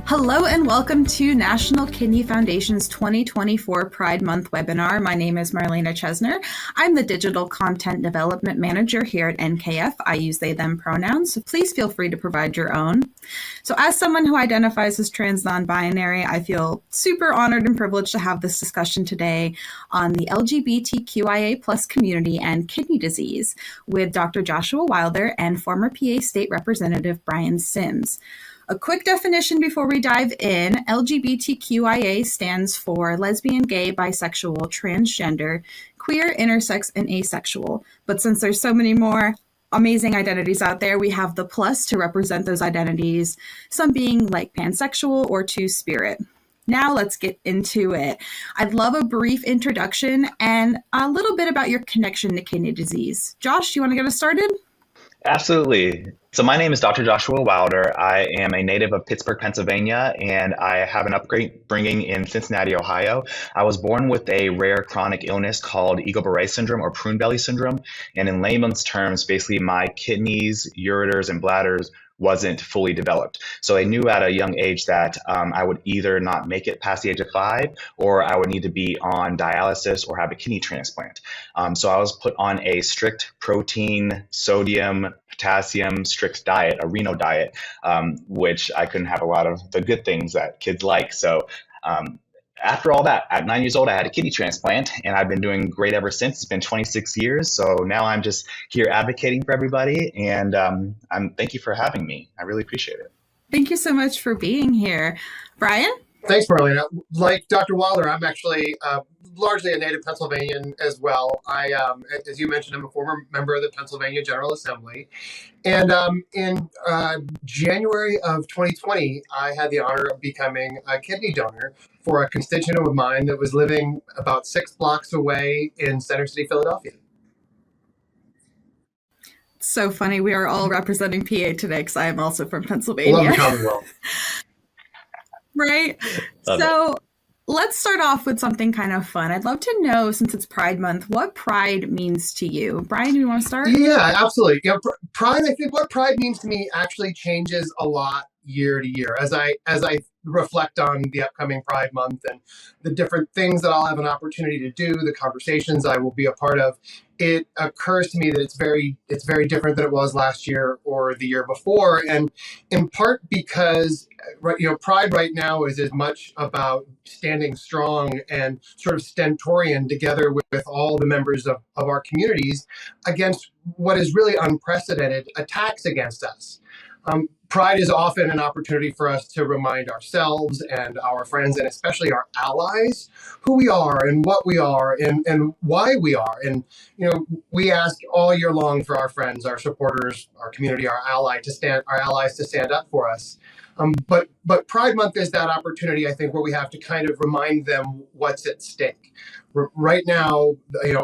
Hello and welcome to National Kidney Foundation's 2024 Pride Month webinar. My name is Marlena Chesner. I'm the Digital Content Development Manager here at NKF. I use they, them pronouns, so please feel free to provide your own. So as someone who identifies as trans non-binary, I feel super honored and privileged to have this discussion today on the LGBTQIA plus community and kidney disease with Dr. Joshua Wilder and former PA State Representative Brian Sims. A quick definition before we dive in: LGBTQIA stands for lesbian, gay, bisexual, transgender, queer, intersex, and asexual. But since there's so many more amazing identities out there, we have the plus to represent those identities, some being like pansexual or two-spirit. Now let's get into it. I'd love a brief introduction and a little bit about your connection to kidney disease. Josh, do you want to get us started? Absolutely. So my name is Dr. Joshua Wilder. I am a native of Pittsburgh, Pennsylvania, and I have an upbringing in Cincinnati, Ohio. I was born with a rare chronic illness called Guillain-Barré syndrome or prune belly syndrome. And in layman's terms, basically my kidneys, ureters, and bladders wasn't fully developed. So I knew at a young age that I would either not make it past the age of 5, or I would need to be on dialysis or have a kidney transplant. So I was put on a strict protein, sodium, potassium, strict diet, a Reno diet, which I couldn't have a lot of the good things that kids like. So after all that, at 9 years old, I had a kidney transplant, and I've been doing great ever since. It's been 26 years. So now I'm just here advocating for everybody. And thank you for having me. I really appreciate it. Thank you so much for being here. Brian? Thanks, Marlena. Like Dr. Wilder, I'm actually largely a native Pennsylvanian as well. I, as you mentioned, I'm a former member of the Pennsylvania General Assembly. And in January of 2020, I had the honor of becoming a kidney donor for a constituent of mine that was living about 6 blocks away in Center City, Philadelphia. So funny. We are all representing PA today because I am also from Pennsylvania. Love the Commonwealth. Right? So let's start off with something kind of fun. I'd love to know, since it's Pride Month, what pride means to you. Brian, do you want to start? Yeah, absolutely. Pride, I think what pride means to me actually changes a lot year to year. As I reflect on the upcoming Pride Month and the different things that I'll have an opportunity to do, the conversations I will be a part of, it occurs to me that it's very different than it was last year or the year before. And in part because Pride right now is as much about standing strong and sort of stentorian together with all the members of our communities against what is really unprecedented attacks against us. Pride is often an opportunity for us to remind ourselves and our friends, and especially our allies, who we are and what we are and why we are. And, we ask all year long for our friends, our supporters, our community, our allies to stand up for us. But Pride Month is that opportunity, I think, where we have to kind of remind them what's at stake. Right now,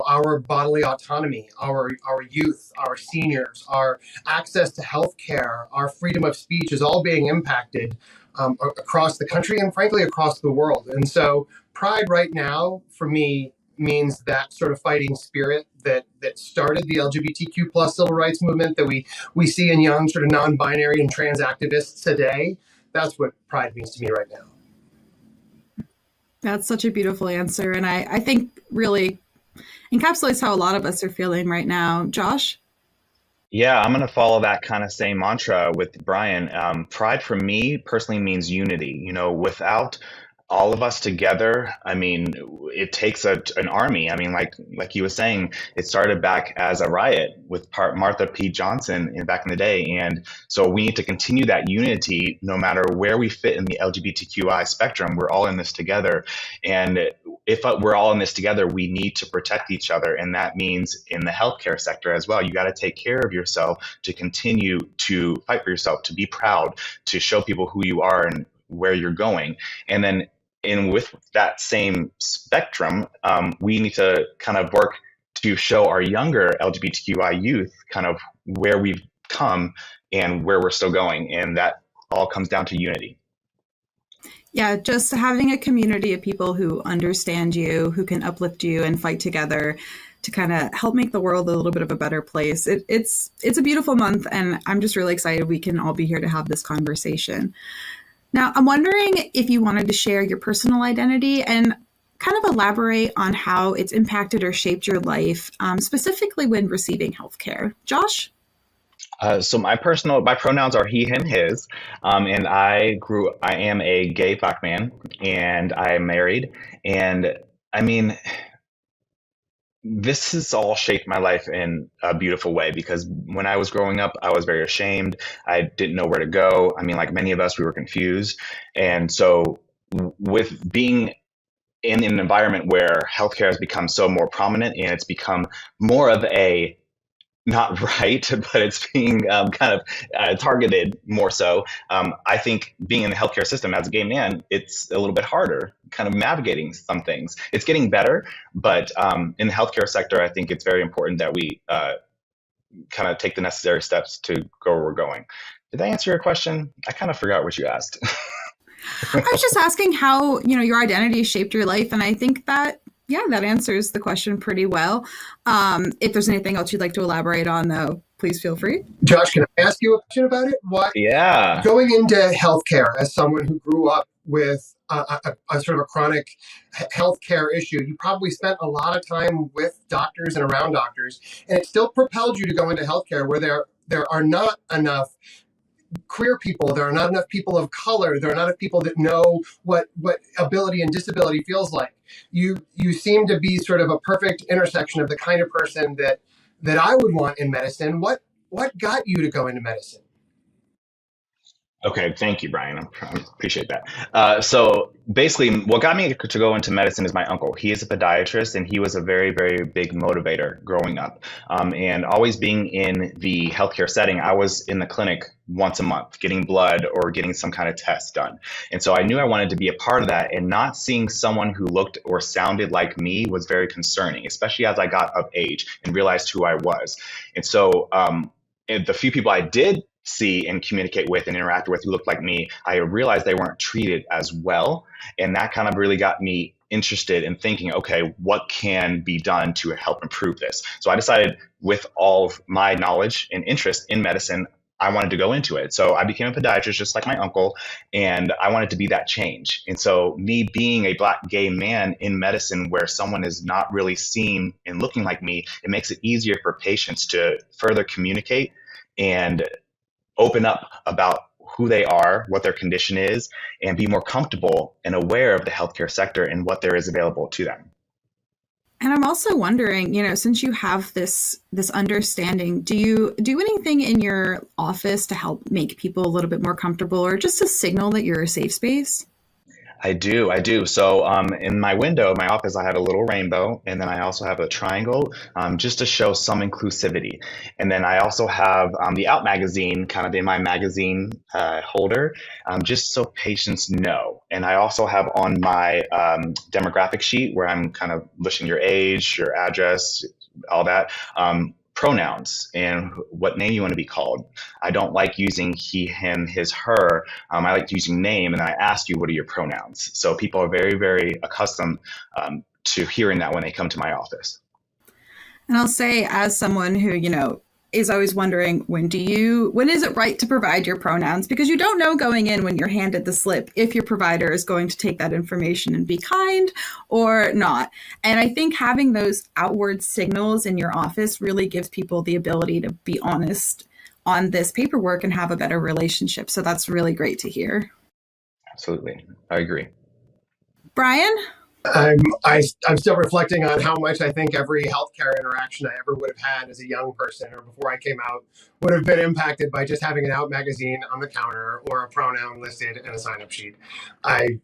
our bodily autonomy, our youth, our seniors, our access to health care, our freedom of speech is all being impacted across the country and frankly across the world. And so Pride right now, for me, means that sort of fighting spirit that started the LGBTQ plus civil rights movement that we see in young sort of non-binary and trans activists today. That's what Pride means to me right now. That's such a beautiful answer. And I think really encapsulates how a lot of us are feeling right now. Josh? Yeah, I'm going to follow that kind of same mantra with Brian. Pride for me personally means unity. Without all of us together, I mean, it takes an army. I mean, like he was saying, it started back as a riot with Martha P. Johnson back in the day. And so we need to continue that unity no matter where we fit in the LGBTQI spectrum. We're all in this together. And if we're all in this together, we need to protect each other. And that means in the healthcare sector as well. You got to take care of yourself to continue to fight for yourself, to be proud, to show people who you are and where you're going. And then with that same spectrum, we need to kind of work to show our younger LGBTQI youth kind of where we've come and where we're still going. And that all comes down to unity. Yeah, just having a community of people who understand you, who can uplift you and fight together to kind of help make the world a little bit of a better place. It's a beautiful month, and I'm just really excited we can all be here to have this conversation. Now, I'm wondering if you wanted to share your personal identity and kind of elaborate on how it's impacted or shaped your life, specifically when receiving healthcare. Josh? So my pronouns are he, him, his, and I am a gay black man, and I am married, and I mean, this has all shaped my life in a beautiful way because when I was growing up, I was very ashamed. I didn't know where to go. I mean, like many of us, we were confused, and so with being in an environment where healthcare has become so more prominent and it's become more of a not right, but it's being kind of targeted more so. I think being in the healthcare system as a gay man, it's a little bit harder, kind of navigating some things. It's getting better, but in the healthcare sector, I think it's very important that we kind of take the necessary steps to go where we're going. Did I answer your question? I kind of forgot what you asked. I was just asking how, your identity shaped your life. And I think that, yeah, that answers the question pretty well. If there's anything else you'd like to elaborate on, though, please feel free. Josh, can I ask you a question about it? What? Yeah. Going into healthcare as someone who grew up with a sort of a chronic healthcare issue, you probably spent a lot of time with doctors and around doctors, and it still propelled you to go into healthcare where there are not enough queer people, there are not enough people of color, there are not enough people that know what ability and disability feels like. You seem to be sort of a perfect intersection of the kind of person that I would want in medicine. What got you to go into medicine? Okay, thank you, Brian. I appreciate that. So basically, what got me to go into medicine is my uncle. He is a podiatrist, and he was a very, very big motivator growing up. And always being in the healthcare setting, I was in the clinic once a month, getting blood or getting some kind of test done. And so I knew I wanted to be a part of that, and not seeing someone who looked or sounded like me was very concerning, especially as I got of age and realized who I was. And so the few people I did see and communicate with and interact with who looked like me, I realized they weren't treated as well. And that kind of really got me interested in thinking, okay, what can be done to help improve this? So I decided with all of my knowledge and interest in medicine, I wanted to go into it. So I became a podiatrist just like my uncle, and I wanted to be that change. And so me being a black gay man in medicine where someone is not really seen and looking like me, it makes it easier for patients to further communicate and open up about who they are, what their condition is, and be more comfortable and aware of the healthcare sector and what there is available to them. And I'm also wondering, since you have this understanding, do you do anything in your office to help make people a little bit more comfortable or just to signal that you're a safe space? I do. So in my window, my office, I have a little rainbow, and then I also have a triangle just to show some inclusivity. And then I also have the Out magazine kind of in my magazine holder, just so patients know. And I also have on my demographic sheet where I'm kind of listing your age, your address, all that. Pronouns and what name you want to be called. I don't like using he, him, his, her. I like using name, and I ask you, what are your pronouns? So people are very, very accustomed to hearing that when they come to my office. And I'll say, as someone who, is always wondering, when is it right to provide your pronouns? Because you don't know going in when you're handed the slip if your provider is going to take that information and be kind or not. And I think having those outward signals in your office really gives people the ability to be honest on this paperwork and have a better relationship. So that's really great to hear. Absolutely. I agree. Brian? I'm still reflecting on how much I think every healthcare interaction I ever would have had as a young person or before I came out would have been impacted by just having an Out magazine on the counter or a pronoun listed in a sign-up sheet. I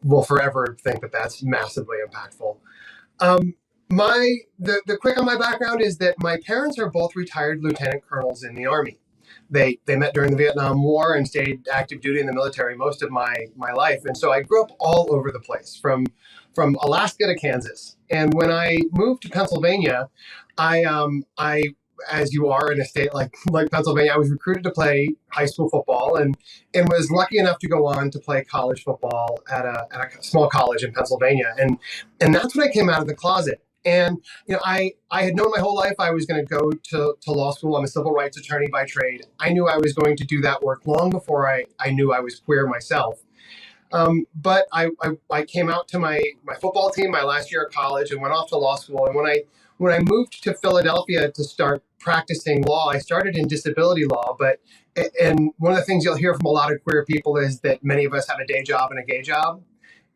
will forever think that that's massively impactful. The quick on my background is that my parents are both retired lieutenant colonels in the Army. They met during the Vietnam War and stayed active duty in the military most of my life. And so I grew up all over the place, from Alaska to Kansas. And when I moved to Pennsylvania, I as you are in a state like Pennsylvania, I was recruited to play high school football and was lucky enough to go on to play college football at a small college in Pennsylvania. And that's when I came out of the closet. And, I had known my whole life I was going to go to law school. I'm a civil rights attorney by trade. I knew I was going to do that work long before I knew I was queer myself. But I came out to my football team my last year of college and went off to law school. And when I moved to Philadelphia to start practicing law, I started in disability law. And one of the things you'll hear from a lot of queer people is that many of us have a day job and a gay job.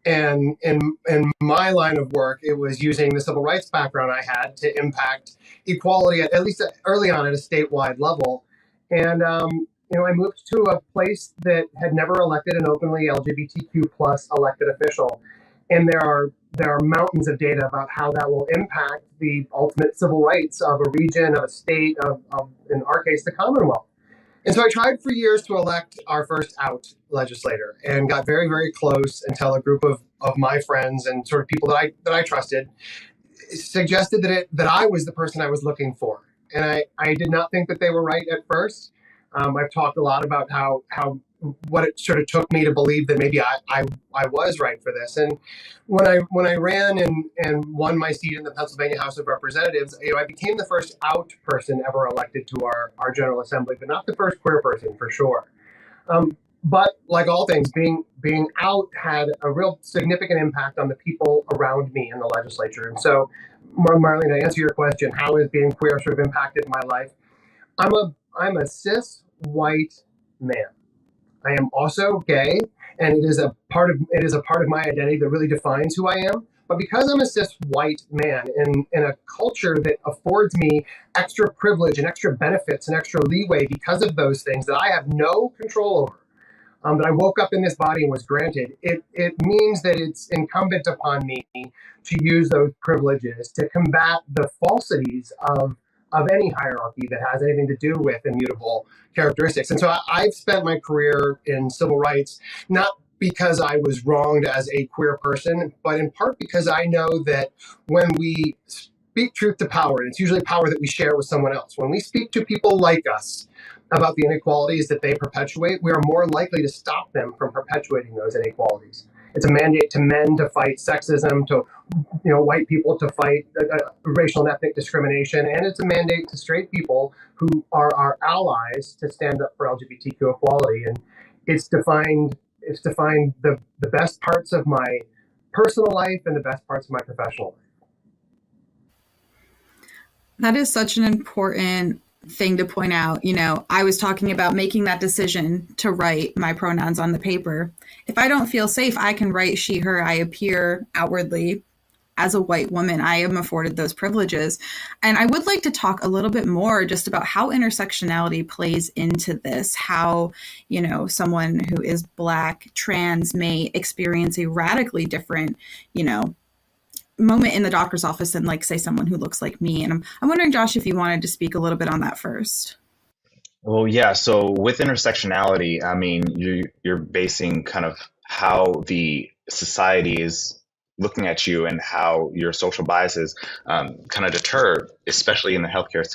And in my line of work, it was using the civil rights background I had to impact equality, at least early on at a statewide level. And I moved to a place that had never elected an openly LGBTQ plus elected official, and there are mountains of data about how that will impact the ultimate civil rights of a region, of a state, of in our case, the Commonwealth. And so I tried for years to elect our first out legislator and got very, very close until a group of my friends and sort of people that I trusted suggested that I was the person I was looking for. And I did not think that they were right at first. I've talked a lot about how what it sort of took me to believe that maybe I was right for this. And when I ran and won my seat in the Pennsylvania House of Representatives, I became the first out person ever elected to our General Assembly, but not the first queer person for sure. But like all things, being out had a real significant impact on the people around me in the legislature. And so, Marlene, to answer your question, how has being queer sort of impacted my life? I'm a cis white man. I am also gay, and it is a part of my identity that really defines who I am. But because I'm a cis white man in a culture that affords me extra privilege and extra benefits and extra leeway because of those things that I have no control over, that I woke up in this body and was granted, it means that it's incumbent upon me to use those privileges to combat the falsities of any hierarchy that has anything to do with immutable characteristics. And so I've spent my career in civil rights, not because I was wronged as a queer person, but in part because I know that when we speak truth to power, and it's usually power that we share with someone else, when we speak to people like us about the inequalities that they perpetuate, we are more likely to stop them from perpetuating those inequalities. It's a mandate to men to fight sexism, to white people to fight racial and ethnic discrimination, and it's a mandate to straight people who are our allies to stand up for LGBTQ equality. And it's defined the best parts of my personal life and the best parts of my professional life. That is such an important thing to point out. I was talking about making that decision to write my pronouns on the paper. If I don't feel safe, I can write she, her. I appear outwardly as a white woman. I am afforded those privileges. And I would like to talk a little bit more just about how intersectionality plays into this, how, someone who is Black, trans may experience a radically different, moment in the doctor's office than, like, say, someone who looks like me. And I'm wondering, Josh, if you wanted to speak a little bit on that first. Well, yeah. So with intersectionality, I mean, you're basing kind of how the society is looking at you and how your social biases kind of deter, especially in the healthcare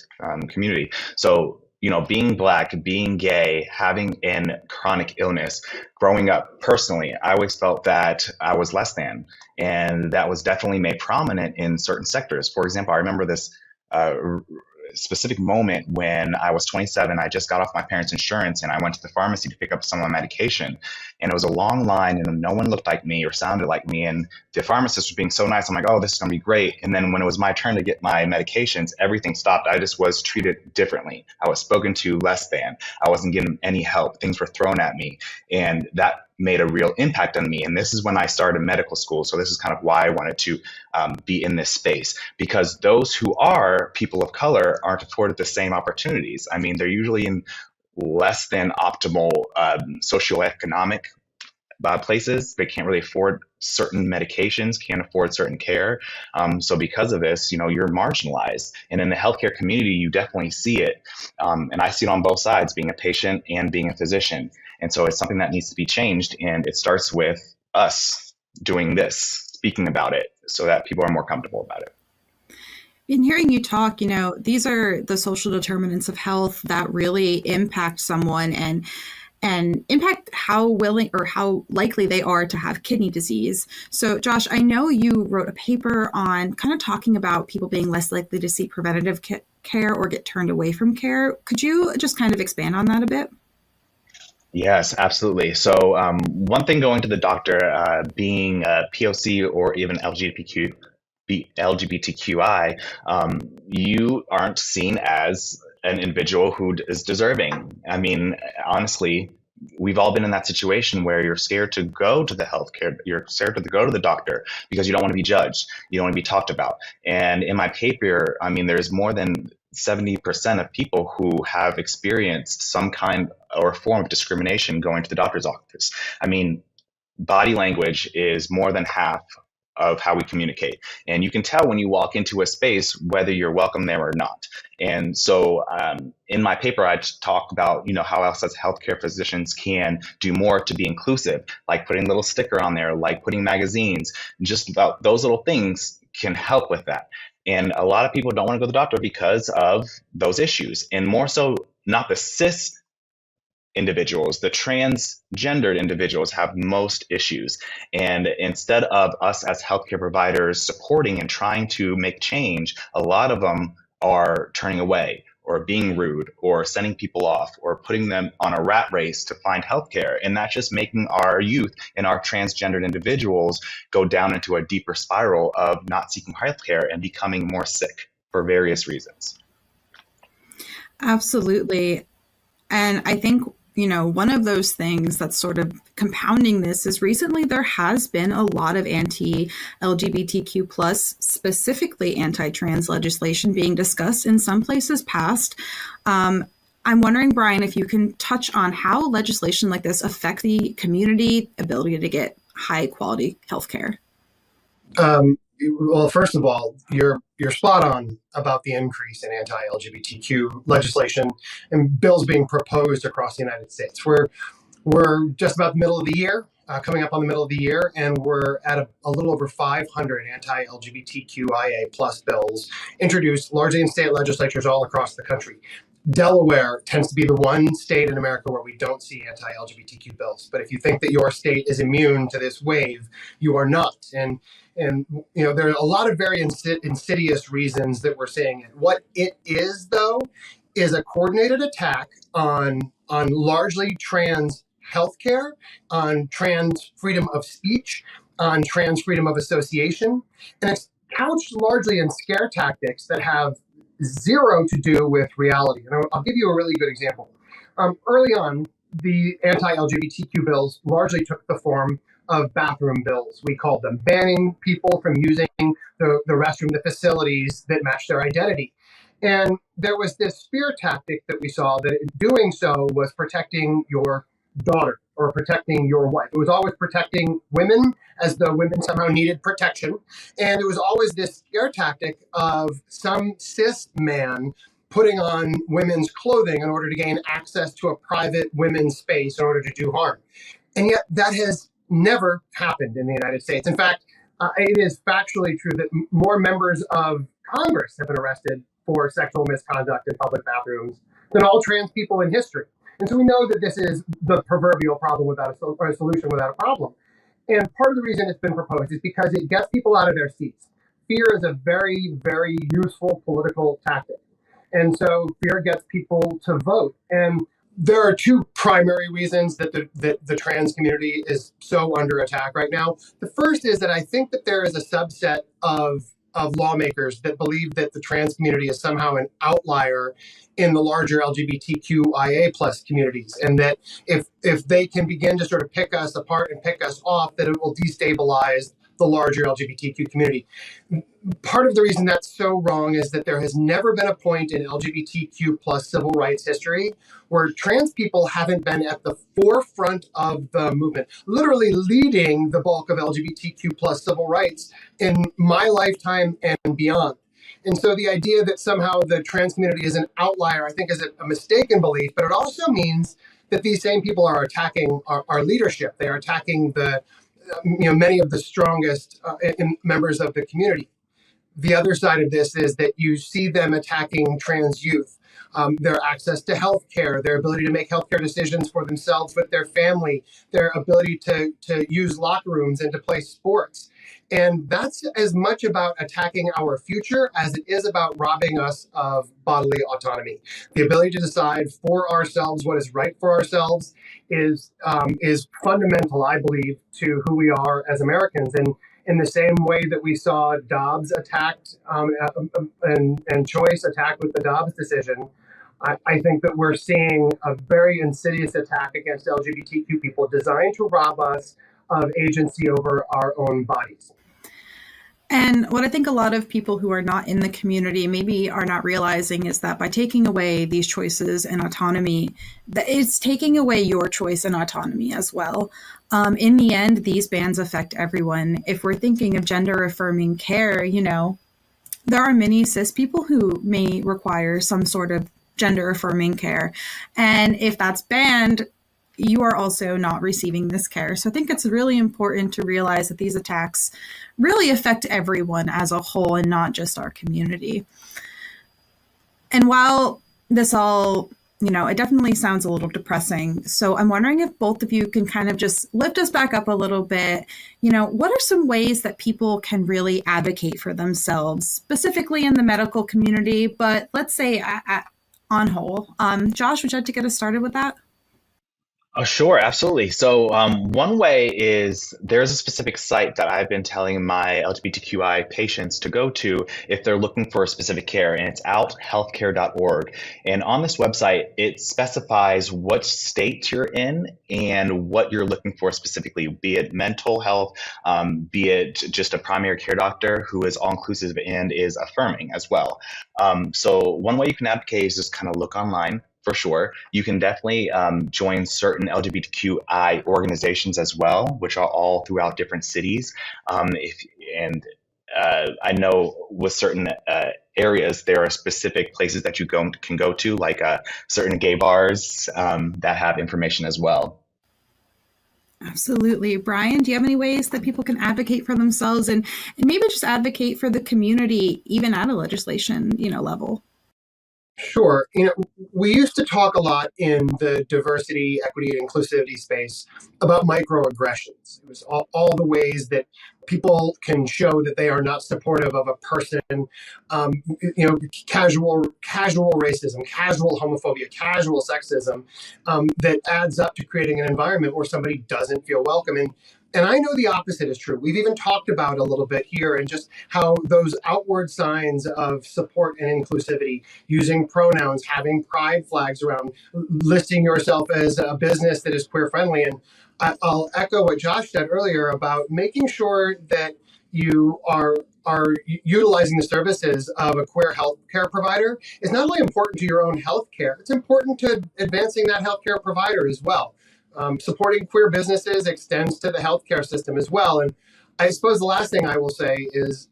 community. So, being Black, being gay, having a chronic illness, growing up personally, I always felt that I was less than. And that was definitely made prominent in certain sectors. For example, I remember this specific moment when I was 27. I just got off my parents' insurance and I went to the pharmacy to pick up some of my medication. And it was a long line and no one looked like me or sounded like me. And the pharmacist was being so nice. I'm like, oh, this is going to be great. And then when it was my turn to get my medications, everything stopped. I just was treated differently. I was spoken to less than. I wasn't given any help. Things were thrown at me. And that made a real impact on me. And this is when I started medical school. So this is kind of why I wanted to be in this space, because those who are people of color aren't afforded the same opportunities. I mean, they're usually in less than optimal socioeconomic places. They can't really afford certain medications, can't afford certain care. So because of this, you're marginalized. And in the healthcare community, you definitely see it. And I see it on both sides, being a patient and being a physician. And so it's something that needs to be changed. And it starts with us doing this, speaking about it so that people are more comfortable about it. In hearing you talk, these are the social determinants of health that really impact someone and impact how willing or how likely they are to have kidney disease. So, Josh, I know you wrote a paper on kind of talking about people being less likely to seek preventative care or get turned away from care. Could you just kind of expand on that a bit? Yes, absolutely. So, one thing going to the doctor, being POC or even LGBTQI, you aren't seen as an individual who is deserving. I mean, honestly, we've all been in that situation where you're scared to go to the healthcare, you're scared to go to the doctor because you don't want to be judged, you don't want to be talked about. And in my paper, I mean, there's more than 70% of people who have experienced some kind or form of discrimination going to the doctor's office. I mean, body language is more than half of how we communicate. And you can tell when you walk into a space whether you're welcome there or not. And so in my paper, I just talk about, how else as healthcare physicians can do more to be inclusive, like putting a little sticker on there, like putting magazines, just about those little things can help with that. And a lot of people don't want to go to the doctor because of those issues, and more so not the cis individuals, the transgendered individuals have most issues. And instead of us as healthcare providers supporting and trying to make change, a lot of them are turning away or being rude or sending people off or putting them on a rat race to find healthcare. And that's just making our youth and our transgendered individuals go down into a deeper spiral of not seeking healthcare and becoming more sick for various reasons. Absolutely. And I think, one of those things that's sort of compounding this is recently there has been a lot of anti-LGBTQ plus, specifically anti-trans legislation being discussed in some places passed. I'm wondering, Brian, if you can touch on how legislation like this affect the community ability to get high quality healthcare. Well, first of all, you're spot on about the increase in anti-LGBTQ legislation and bills being proposed across the United States. We're just about the middle of the year, coming up on the middle of the year, and we're at a little over 500 anti-LGBTQIA plus bills introduced largely in state legislatures all across the country. Delaware tends to be the one state in America where we don't see anti-LGBTQ bills. But if you think that your state is immune to this wave, you are not. And there are a lot of very insidious reasons that we're seeing it. What it is, though, is a coordinated attack on largely trans healthcare, on trans freedom of speech, on trans freedom of association, and it's couched largely in scare tactics that have zero to do with reality. And I'll give you a really good example. Early on, the anti-LGBTQ bills largely took the form of bathroom bills. We called them, banning people from using the restroom, the facilities that match their identity. And there was this fear tactic that we saw that in doing so was protecting your daughter or protecting your wife. It was always protecting women as though women somehow needed protection. And it was always this scare tactic of some cis man putting on women's clothing in order to gain access to a private women's space in order to do harm. And yet that has never happened in the United States. In fact, it is factually true that more members of Congress have been arrested for sexual misconduct in public bathrooms than all trans people in history. And so we know that this is the proverbial problem without a solution without a problem. And part of the reason it's been proposed is because it gets people out of their seats. Fear is a very, very useful political tactic. And so fear gets people to vote. And there are two primary reasons that the trans community is so under attack right now. The first is that I think that there is a subset of lawmakers that believe that the trans community is somehow an outlier in the larger LGBTQIA plus communities, and that if they can begin to sort of pick us apart and pick us off, that it will destabilize the larger LGBTQ community. Part of the reason that's so wrong is that there has never been a point in LGBTQ plus civil rights history where trans people haven't been at the forefront of the movement, literally leading the bulk of LGBTQ plus civil rights in my lifetime and beyond. And so the idea that somehow the trans community is an outlier, I think, is a mistaken belief, but it also means that these same people are attacking our leadership. They are attacking many of the strongest members of the community. The other side of this is that you see them attacking trans youth, their access to healthcare, their ability to make healthcare decisions for themselves with their family, their ability to use locker rooms and to play sports. And that's as much about attacking our future as it is about robbing us of bodily autonomy. The ability to decide for ourselves what is right for ourselves is fundamental, I believe, to who we are as Americans. And in the same way that we saw Dobbs attacked and choice attacked with the Dobbs decision, I think that we're seeing a very insidious attack against LGBTQ people designed to rob us of agency over our own bodies. And what I think a lot of people who are not in the community maybe are not realizing is that by taking away these choices and autonomy, that it's taking away your choice and autonomy as well. In the end, these bans affect everyone. If we're thinking of gender affirming care, there are many cis people who may require some sort of gender affirming care. And if that's banned, you are also not receiving this care. So I think it's really important to realize that these attacks really affect everyone as a whole and not just our community. And while this all, it definitely sounds a little depressing. So I'm wondering if both of you can kind of just lift us back up a little bit. What are some ways that people can really advocate for themselves, specifically in the medical community, but let's say on whole? Josh, would you like to get us started with that? Oh, sure, absolutely. So one way is there's a specific site that I've been telling my LGBTQI patients to go to if they're looking for specific care, and it's outhealthcare.org. And on this website, it specifies what state you're in and what you're looking for specifically, be it mental health, be it just a primary care doctor who is all-inclusive and is affirming as well. So one way you can advocate is just kind of look online. For sure. You can definitely join certain LGBTQI organizations as well, which are all throughout different cities. I know with certain areas, there are specific places that you can go to, like certain gay bars that have information as well. Absolutely. Brian, do you have any ways that people can advocate for themselves and maybe just advocate for the community, even at a legislation, level? Sure. We used to talk a lot in the diversity, equity, and inclusivity space about microaggressions. It was all the ways that people can show that they are not supportive of a person, casual racism, casual homophobia, casual sexism, that adds up to creating an environment where somebody doesn't feel welcome. And I know the opposite is true. We've even talked about a little bit here and just how those outward signs of support and inclusivity, using pronouns, having pride flags around, listing yourself as a business that is queer friendly. And I'll echo what Josh said earlier about making sure that you are utilizing the services of a queer healthcare provider is not only important to your own healthcare, it's important to advancing that healthcare provider as well. Supporting queer businesses extends to the healthcare system as well. And I suppose the last thing I will say is,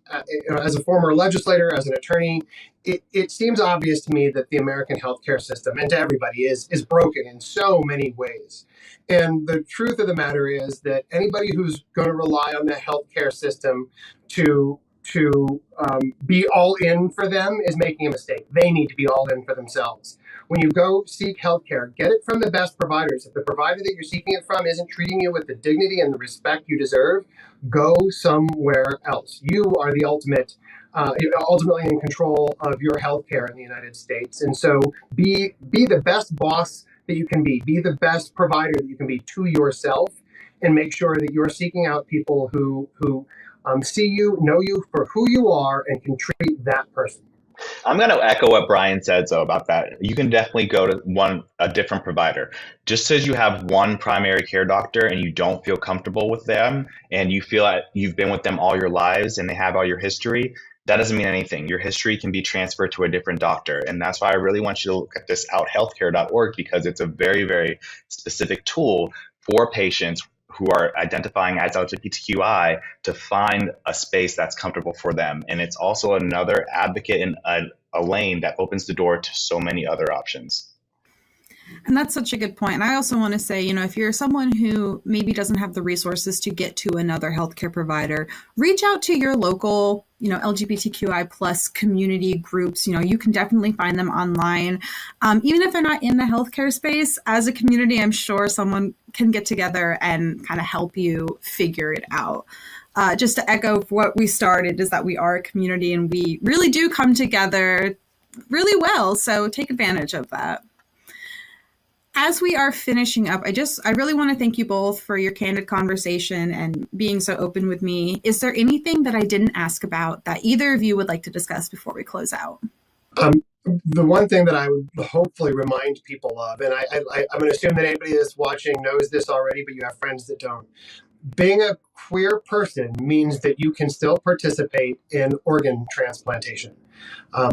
as a former legislator, as an attorney, it seems obvious to me that the American healthcare system, and to everybody, is broken in so many ways. And the truth of the matter is that anybody who's going to rely on the healthcare system to be all in for them is making a mistake. They need to be all in for themselves. When you go seek healthcare, get it from the best providers. If the provider that you're seeking it from isn't treating you with the dignity and the respect you deserve, go somewhere else. You are the ultimately in control of your healthcare in the United States. And so be the best boss that you can be the best provider that you can be to yourself, and make sure that you're seeking out people who see you, know you for who you are, and can treat that person. I'm going to echo what Brian said, though, about that. You can definitely go to a different provider. Just as you have one primary care doctor and you don't feel comfortable with them and you feel like you've been with them all your lives and they have all your history, that doesn't mean anything. Your history can be transferred to a different doctor. And that's why I really want you to look at this outhealthcare.org, because it's a very, very specific tool for patients who are identifying as LGBTQI to find a space that's comfortable for them. And it's also another advocate in a lane that opens the door to so many other options. And that's such a good point. And I also want to say, if you're someone who maybe doesn't have the resources to get to another healthcare provider, reach out to your local, LGBTQI plus community groups. You can definitely find them online. Even if they're not in the healthcare space, as a community, I'm sure someone can get together and kind of help you figure it out. just to echo what we started, is that we are a community and we really do come together really well. So take advantage of that. As we are finishing up, I really want to thank you both for your candid conversation and being so open with me. Is there anything that I didn't ask about that either of you would like to discuss before we close out? The one thing that I would hopefully remind people of, and I'm going to assume that anybody that's watching knows this already, but you have friends that don't. Being a queer person means that you can still participate in organ transplantation.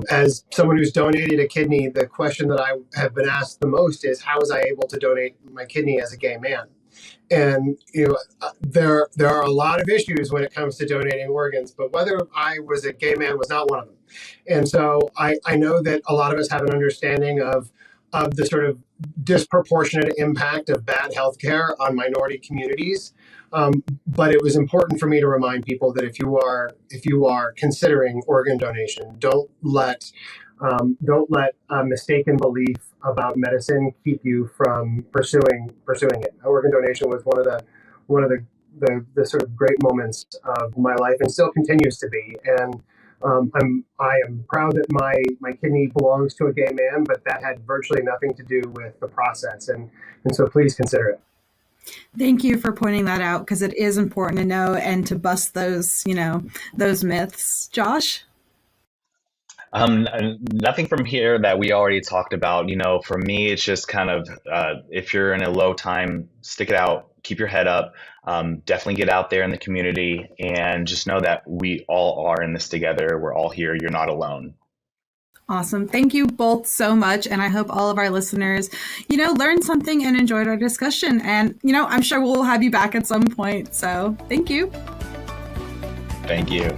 As someone who's donated a kidney, the question that I have been asked the most is, how was I able to donate my kidney as a gay man? And there are a lot of issues when it comes to donating organs, but whether I was a gay man was not one of them. And so I know that a lot of us have an understanding of the sort of disproportionate impact of bad healthcare on minority communities. But it was important for me to remind people that if you are considering organ donation, don't let a mistaken belief about medicine keep you from pursuing it. Organ donation was one of the sort of great moments of my life, and still continues to be. And I am proud that my kidney belongs to a gay man, but that had virtually nothing to do with the process. And so please consider it. Thank you for pointing that out, because it is important to know and to bust those myths. Josh? Nothing from here that we already talked about. For me, it's just kind of, if you're in a low time, stick it out, keep your head up, definitely get out there in the community, and just know that we all are in this together. We're all here. You're not alone. Awesome. Thank you both so much. And I hope all of our listeners, learned something and enjoyed our discussion. And, I'm sure we'll have you back at some point. So thank you. Thank you.